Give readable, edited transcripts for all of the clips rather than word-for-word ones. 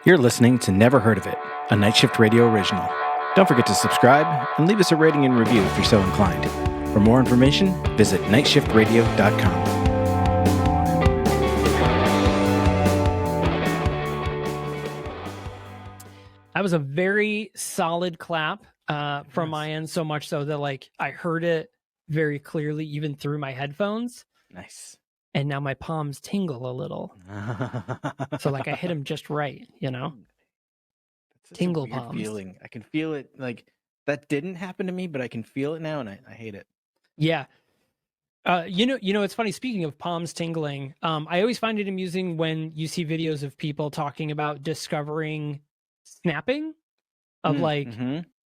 You're listening to Never Heard of It, a Night Shift Radio original. Don't forget to subscribe and leave us a rating and review if you're so inclined. For more information, visit nightshiftradio.com. That was a very solid clap from my end, so much so that I heard it very clearly even through my headphones. Nice. And now my palms tingle a little. So I hit him just right, That's tingle a weird palms. feeling. I can feel it. That didn't happen to me, but I can feel it now, and I hate it. Yeah. It's funny. Speaking of palms tingling, I always find it amusing when you see videos of people talking about discovering snapping of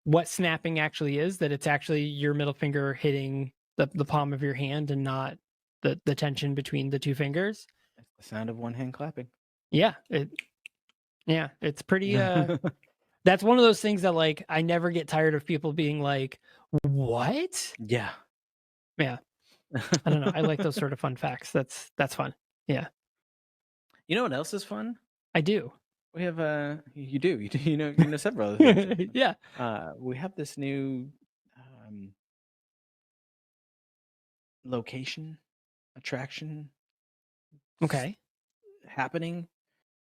what snapping actually is, that it's actually your middle finger hitting the palm of your hand and not the tension between the two fingers. It's the sound of one hand clapping. Yeah. It's pretty, that's one of those things that I never get tired of people being like, what? Yeah. Yeah. I don't know. I like those sort of fun facts. That's fun. Yeah. You know what else is fun? I do. We have you know several other things. Yeah. We have this new location attraction Okay. happening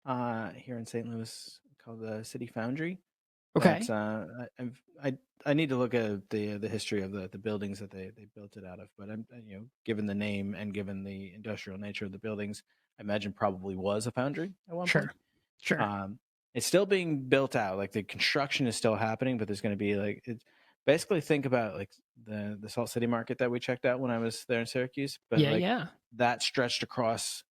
here in St. Louis called the City Foundry. Okay. I need to look at the history of the buildings that they built it out of, but I'm given the name and given the industrial nature of the buildings, I imagine probably was a foundry at one point. Sure. It's still being built out. The construction is still happening, but there's going to be basically think about the Salt City Market that we checked out when I was there in Syracuse. But that stretched across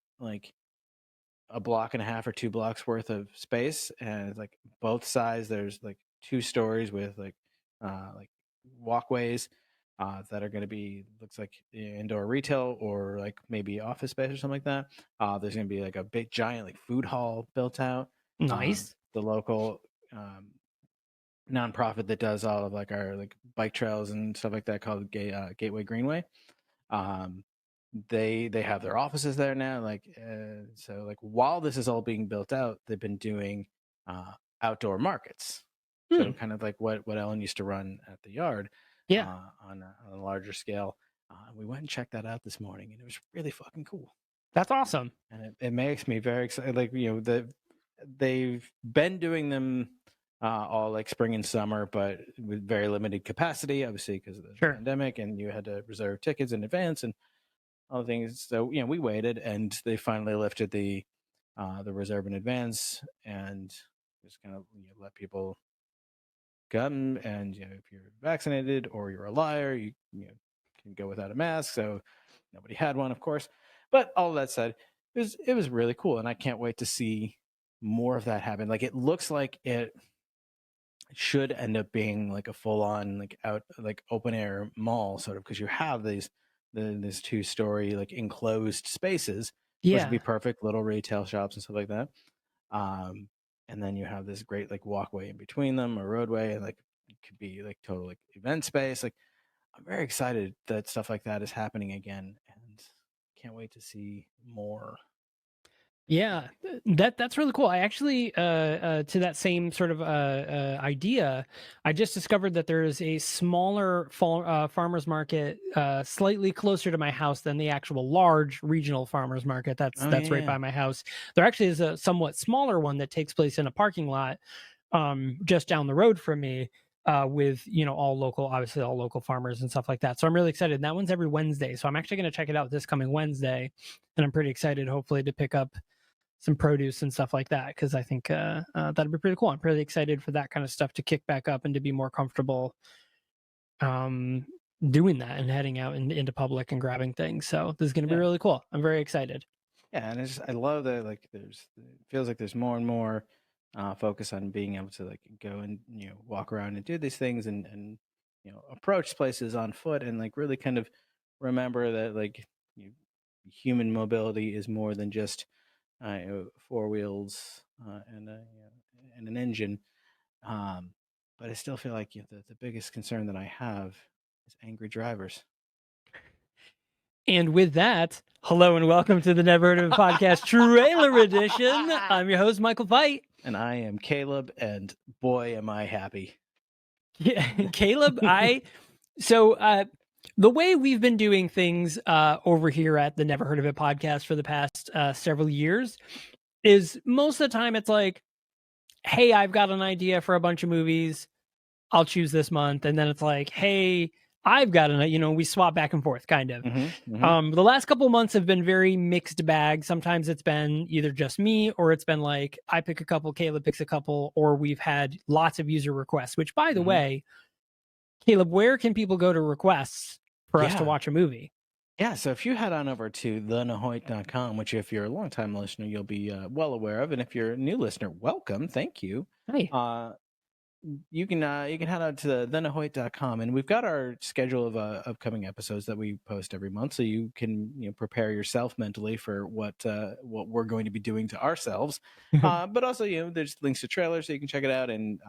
a block and a half or 2 blocks worth of space, and both sides there's 2 stories with walkways that are going to be looks like indoor retail or maybe office space or something like that. There's going to be a big giant food hall built out. Nice. The local nonprofit that does all of our bike trails and stuff like that called Gateway Greenway. They have their offices there now. So while this is all being built out, they've been doing outdoor markets. So kind of what Ellen used to run at the yard. Yeah. On a larger scale. We went and checked that out this morning, and it was really fucking cool. That's awesome. And it makes me very excited. They've been doing them all spring and summer, but with very limited capacity, obviously because of the pandemic, and you had to reserve tickets in advance and all the things. So we waited, and they finally lifted the reserve in advance, and just kind of let people come. And if you're vaccinated or you're a liar, you can go without a mask. So nobody had one, of course. But all that said, it was really cool, and I can't wait to see more of that happen. It looks like it should end up being a full-on open air mall sort of, because you have these 2-story enclosed spaces, which would be perfect little retail shops and stuff like that. And then you have this great walkway in between them, or roadway, and it could be total event space. I'm very excited that stuff like that is happening again, and can't wait to see more. Yeah, that's really cool. I actually, to that same sort of idea, I just discovered that there is a smaller farmers market slightly closer to my house than the actual large regional farmers market that's right by my house. There actually is a somewhat smaller one that takes place in a parking lot just down the road from me, with all local farmers and stuff like that. So I'm really excited. And that one's every Wednesday, so I'm actually going to check it out this coming Wednesday, and I'm pretty excited, hopefully, to pick up some produce and stuff like that, because I think that'd be pretty cool. I'm pretty excited for that kind of stuff to kick back up and to be more comfortable doing that and heading out into public and grabbing things. So this is going to be really cool. I'm very excited. Yeah, and I love that it feels like there's more and more focus on being able to go and walk around and do these things and approach places on foot, and really kind of remember that human mobility is more than just 4 wheels and an engine. But I still feel like the biggest concern that I have is angry drivers. And with that, hello and welcome to the Never Heard of It podcast trailer edition. I'm your host, Michael Veit. And I am Caleb, and boy, am I happy. Yeah, Caleb, the way we've been doing things over here at the Never Heard of It podcast for the past several years is most of the time it's like, hey, I've got an idea for a bunch of movies. I'll choose this month. And then it's like, hey, I've got we swap back and forth kind of. The last couple of months have been very mixed bag. Sometimes it's been either just me, or it's been like I pick a couple, Caleb picks a couple, or we've had lots of user requests, which by the way, Caleb, where can people go to requests for us to watch a movie? Yeah, so if you head on over to thenahoit.com, which if you're a longtime listener, you'll be well aware of, and if you're a new listener, welcome, thank you. Hey. You can head out to thenahoit.com, and we've got our schedule of upcoming episodes that we post every month, so you can prepare yourself mentally for what we're going to be doing to ourselves. But also, there's links to trailers so you can check it out, and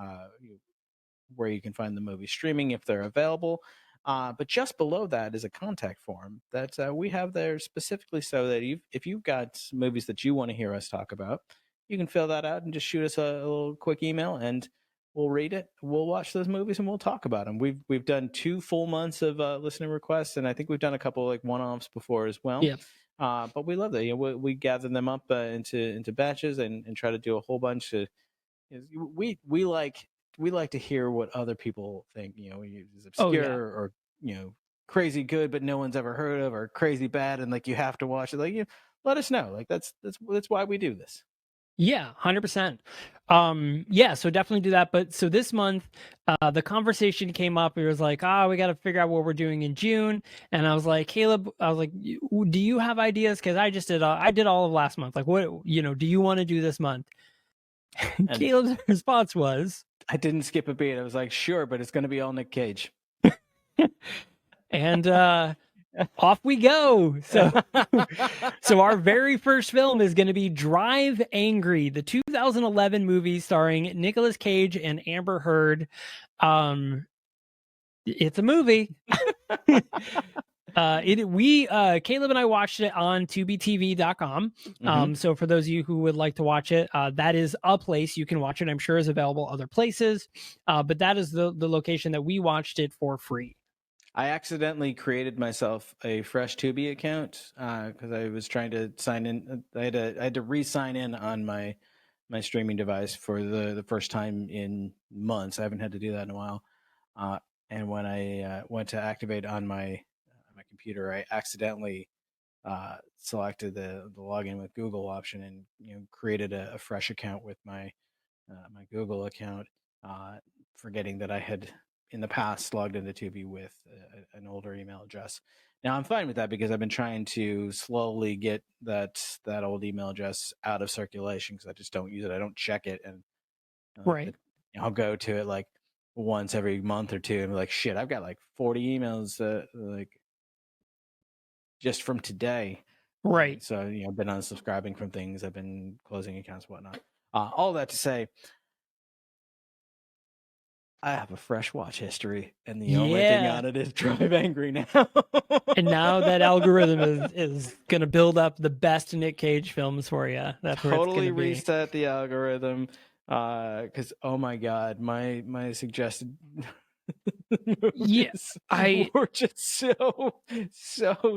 where you can find the movie streaming if they're available. But just below that is a contact form that we have there specifically so that if you've got movies that you want to hear us talk about, you can fill that out and just shoot us a little quick email, and we'll read it. We'll watch those movies and we'll talk about them. We've done 2 full months of listener requests, and I think we've done a couple like one-offs before as well. Yeah. But we love that. We gather them up into batches and try to do a whole bunch of. We like to hear what other people think, is obscure or, crazy good, but no one's ever heard of, or crazy bad. And like, you have to watch it. Like, let us know. Like, that's why we do this. Yeah, 100%. Yeah, so definitely do that. But so this month, the conversation came up. It was like, we got to figure out what we're doing in June. And I was like, Caleb, do you have ideas? Cause I did all of last month. Like, what, do you want to do this month? And Caleb's response was, I didn't skip a beat. I was like, sure, but it's going to be all Nick Cage. And off we go. So our very first film is going to be Drive Angry, the 2011 movie starring Nicolas Cage and Amber Heard. It's a movie. Caleb and I watched it on tubetv.com. So for those of you who would like to watch it, that is a place you can watch it. I'm sure is available other places. But that is the location that we watched it for free. I accidentally created myself a fresh Tubi account because I was trying to sign in. I had to re-sign in on my streaming device for the first time in months. I haven't had to do that in a while. And when I went to activate on my computer, I accidentally selected the login with Google option and created a fresh account with my Google account, forgetting that I had in the past logged into Tubi with an older email address. Now I'm fine with that because I've been trying to slowly get that old email address out of circulation because I just don't use it. I don't check it, and right. I'll go to it like once every month or two and be like, shit, I've got like 40 emails like just from today. Right. So I've been unsubscribing from things. I've been closing accounts, whatnot. All that to say, I have a fresh watch history, and the only thing on it is Drive Angry now. And now that algorithm is going to build up the best Nick Cage films for you. That's where totally it's going to reset the algorithm because oh my god, my suggested movies were just so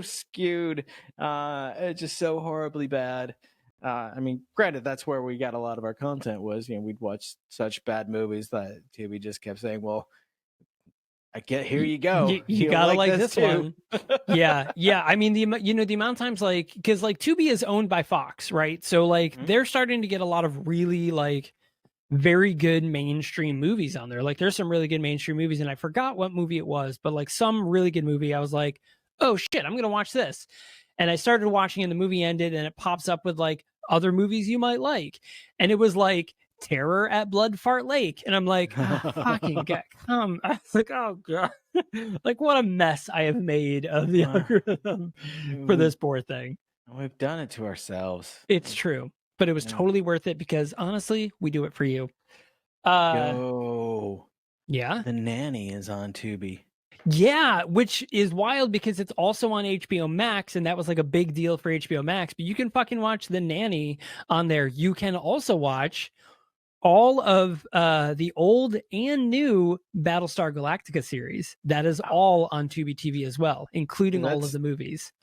skewed, just so horribly bad. I mean, granted, that's where we got a lot of our content was, we'd watch such bad movies that Tubi just kept saying, well, I get, here you go. You gotta like this one. Yeah. I mean, the amount of times, like, because like Tubi is owned by Fox, right? So like they're starting to get a lot of really like very good mainstream movies on there. Like there's some really good mainstream movies, and I forgot what movie it was, but like some really good movie. I was like, oh shit, I'm gonna watch this. And I started watching, and the movie ended, and it pops up with like other movies you might like, and it was like Terror at Blood Fart Lake, and I'm like, fucking god, come! I was like, oh god, like what a mess I have made of the algorithm for this poor thing. We've done it to ourselves. It's true, but it was totally worth it because honestly, we do it for you. Yeah, The Nanny is on Tubi. Yeah, which is wild because it's also on HBO Max, and that was like a big deal for HBO Max. But you can fucking watch The Nanny on there. You can also watch all of the old and new Battlestar Galactica series. That is all on Tubi TV as well, including all of the movies.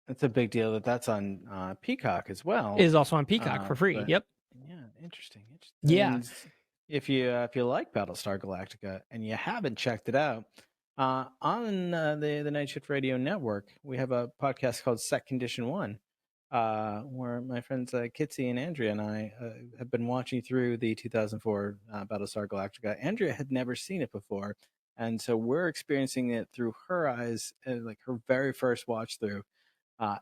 That's a big deal that's on Peacock as well. It is also on Peacock for free. Yep. Yeah, interesting. Yeah. And if you like Battlestar Galactica and you haven't checked it out, on the Night Shift Radio Network, we have a podcast called Set Condition One, where my friends Kitsy and Andrea and I have been watching through the 2004 Battlestar Galactica. Andrea had never seen it before, and so we're experiencing it through her eyes, like her very first watch through,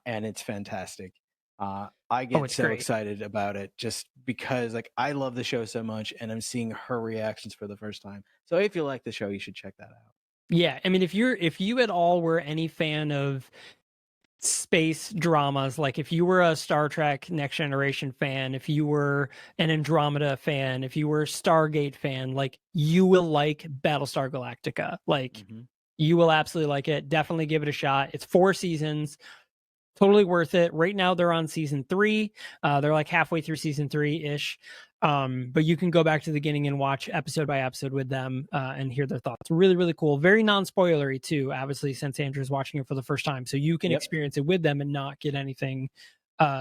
and it's fantastic. I get so excited about it just because like I love the show so much, and I'm seeing her reactions for the first time. So if you like the show, you should check that out. Yeah, I mean, if you at all were any fan of space dramas, like if you were a Star Trek Next Generation fan, if you were an Andromeda fan, if you were a Stargate fan, like you will like Battlestar Galactica. Like you will absolutely like it. Definitely give it a shot. It's 4 seasons. Totally worth it. Right now they're on season 3. They're like halfway through season 3-ish. But you can go back to the beginning and watch episode by episode with them and hear their thoughts. Really, really cool. Very non-spoilery too, obviously, since Andrew's watching it for the first time. So you can experience it with them and not get anything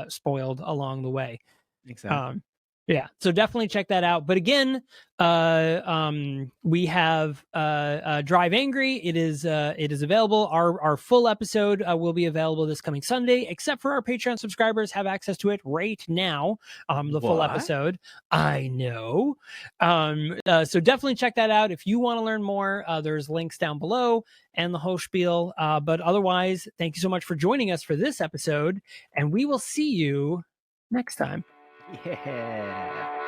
spoiled along the way. Exactly. Yeah, so definitely check that out. But again, we have Drive Angry. It is available. Our full episode will be available this coming Sunday, except for our Patreon subscribers have access to it right now. The full episode. I know. So definitely check that out if you want to learn more. There's links down below and the whole spiel. But otherwise, thank you so much for joining us for this episode, and we will see you next time. Yeah.